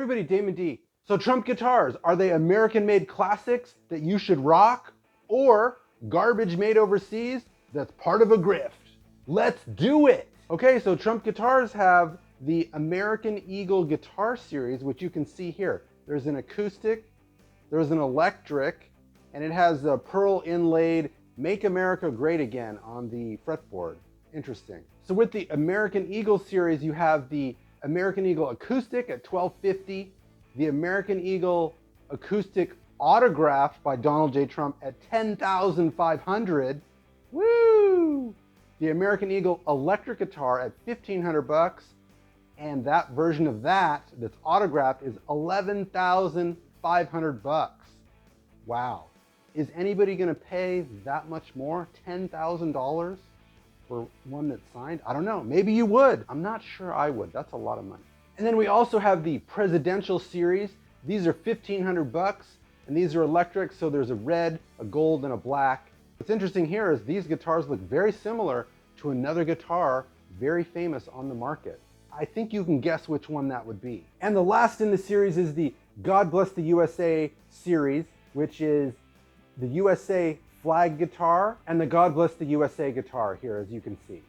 everybody, Damon D. So Trump guitars, are they American-made classics that you should rock, or garbage made overseas that's part of a grift? Let's do it! Okay, so Trump guitars have the American Eagle guitar series, which you can see here. There's an acoustic, there's an electric, and it has a pearl inlaid Make America Great Again on the fretboard. Interesting. So with the American Eagle series, you have the American Eagle Acoustic at $1,250, the American Eagle Acoustic Autographed by Donald J. Trump at $10,500. Woo! The American Eagle Electric Guitar at $1,500, and that version of that that's autographed is $11,500. Wow. Is anybody gonna pay that much more? $10,000? For one that's signed? I don't know, maybe you would. I'm not sure I would, that's a lot of money. And then we also have the Presidential Series. These are $1,500, and these are electric, so there's a red, a gold, and a black. What's interesting here is these guitars look very similar to another guitar very famous on the market. I think you can guess which one that would be. And the last in the series is the God Bless the USA series, which is the USA flag guitar and the God Bless the USA guitar here, as you can see.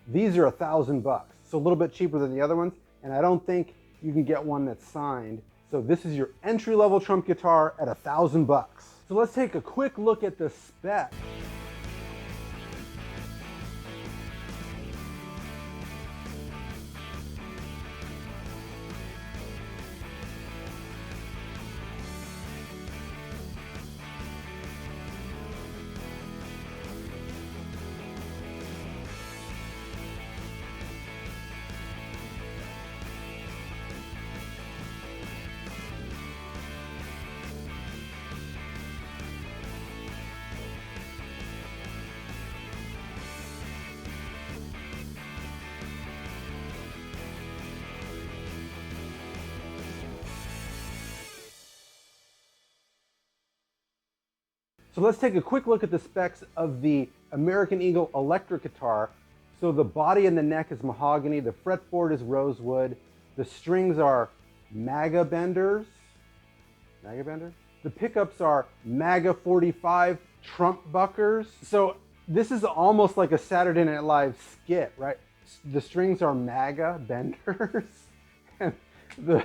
These are $1,000, so a little bit cheaper than the other ones, and I don't think you can get one that's signed. So this is your entry-level Trump guitar at $1,000. So let's take a quick look at the spec. So let's take a quick look at the specs of the American Eagle electric guitar. So the body and the neck is mahogany, the fretboard is rosewood, the strings are MAGA benders. The pickups are MAGA 45 Trump buckers. So this is almost like a Saturday Night Live skit, right? The strings are MAGA benders, and the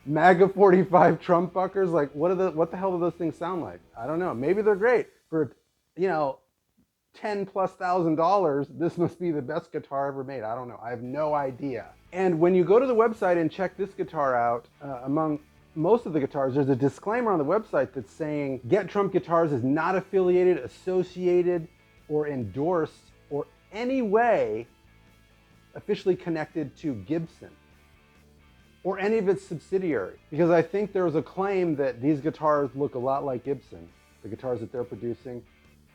MAGA 45 Trump buckers, like what the hell do those things sound like? I don't know. Maybe they're great for, you know, $10,000+. This must be the best guitar ever made. I don't know. I have no idea. And when you go to the website and check this guitar out, among most of the guitars, there's a disclaimer on the website that's saying Get Trump Guitars is not affiliated, associated, or endorsed, or any way officially connected to Gibson or any of its subsidiaries, because I think there was a claim that these guitars look a lot like Gibson, the guitars that they're producing.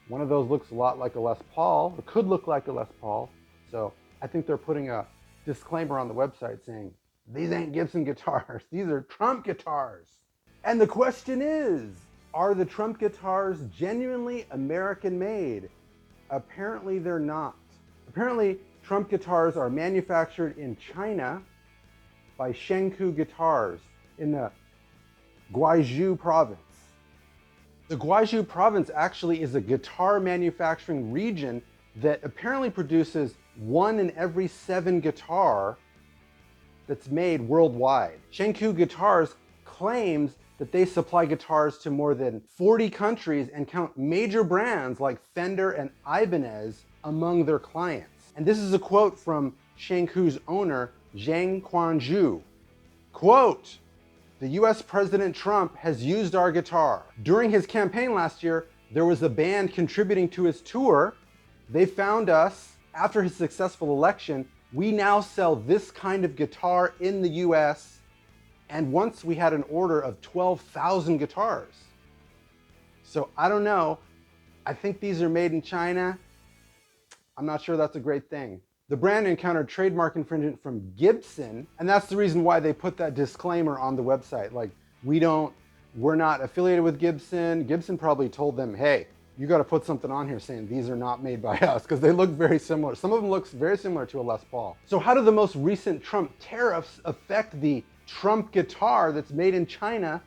One of those looks a lot like a Les Paul, or could look like a Les Paul. So I think they're putting a disclaimer on the website saying, these ain't Gibson guitars, these are Trump guitars. And the question is, are the Trump guitars genuinely American made? Apparently they're not. Apparently Trump guitars are manufactured in China by Zheng'an Guitars in the Guizhou province. The Guizhou province actually is a guitar manufacturing region that apparently produces 1 in every 7 guitar that's made worldwide. Zheng'an Guitars claims that they supply guitars to more than 40 countries and count major brands like Fender and Ibanez among their clients. And this is a quote from Zheng'an's owner, Zheng'an. Quote, "The US President Trump has used our guitar. During his campaign last year, there was a band contributing to his tour. They found us after his successful election. We now sell this kind of guitar in the US, and once we had an order of 12,000 guitars. So I don't know. I think these are made in China. I'm not sure that's a great thing. The brand encountered trademark infringement from Gibson, and that's the reason why they put that disclaimer on the website. Like, we're not affiliated with Gibson. Gibson probably told them, hey, you got to put something on here saying these are not made by us, because they look very similar. Some of them look very similar to a Les Paul. So how do the most recent Trump tariffs affect the Trump guitar that's made in China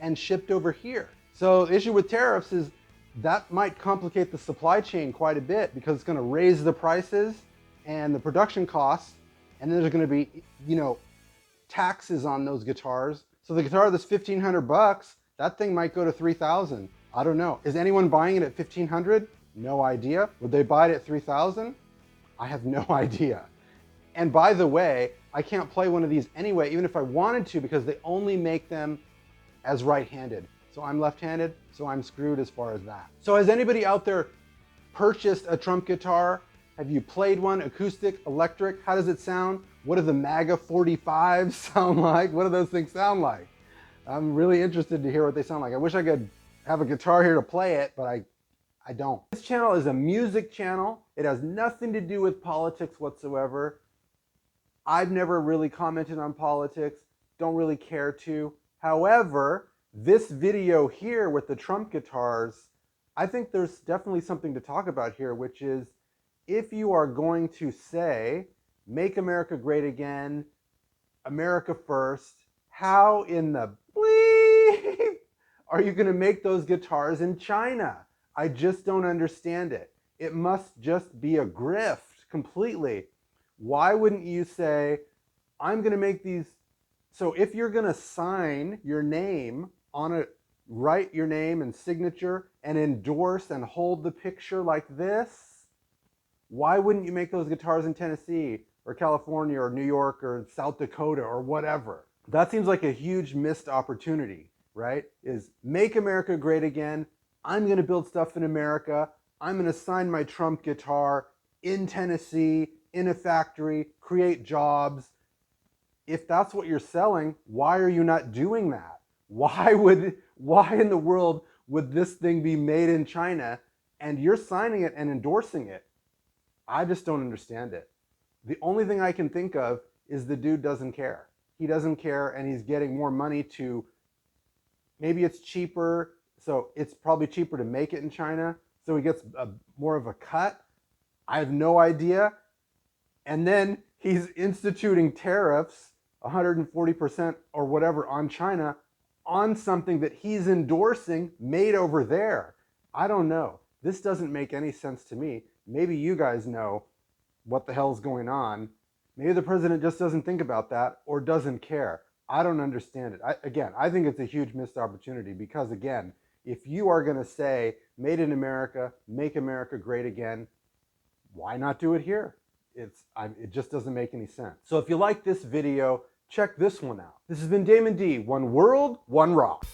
and shipped over here. So the issue with tariffs is that might complicate the supply chain quite a bit because it's going to raise the prices and the production costs, and then there's going to be, taxes on those guitars. So the guitar that's $1,500, that thing might go to $3,000. I don't know. Is anyone buying it at $1,500? No idea. Would they buy it at $3,000? I have no idea. And by the way, I can't play one of these anyway, even if I wanted to, because they only make them as right-handed. So I'm left-handed, so I'm screwed as far as that. So has anybody out there purchased a Trump guitar? Have you played one, acoustic, electric? How does it sound? What do the MAGA 45s sound like? What do those things sound like? I'm really interested to hear what they sound like. I wish I could have a guitar here to play it, but I don't. This channel is a music channel. It has nothing to do with politics whatsoever. I've never really commented on politics, don't really care to. However, this video here with the Trump guitars, I think there's definitely something to talk about here, which is if you are going to say, make America great again, America first, how in the bleep are you going to make those guitars in China? I just don't understand it. It must just be a grift completely. Why wouldn't you say, I'm going to make these? So if you're going to sign your name on a, write your name and signature and endorse and hold the picture like this, why wouldn't you make those guitars in Tennessee or California or New York or South Dakota or whatever? That seems like a huge missed opportunity, right? Is make America great again. I'm going to build stuff in America. I'm going to sign my Trump guitar in Tennessee, in a factory, create jobs. If that's what you're selling, why are you not doing that? Why in the world would this thing be made in China and you're signing it and endorsing it? I just don't understand it. The only thing I can think of is the dude doesn't care. He doesn't care, and he's getting more money to, maybe it's cheaper, so it's probably cheaper to make it in China, so he gets more of a cut. I have no idea. And then he's instituting tariffs, 140% or whatever on China, on something that he's endorsing made over there. I don't know. This doesn't make any sense to me. Maybe you guys know what the hell's going on. Maybe the president just doesn't think about that or doesn't care. I don't understand it. I think it's a huge missed opportunity because, again, if you are going to say, made in America, make America great again, why not do it here? It just doesn't make any sense. So if you like this video, check this one out. This has been Damon D. One World, One Rock.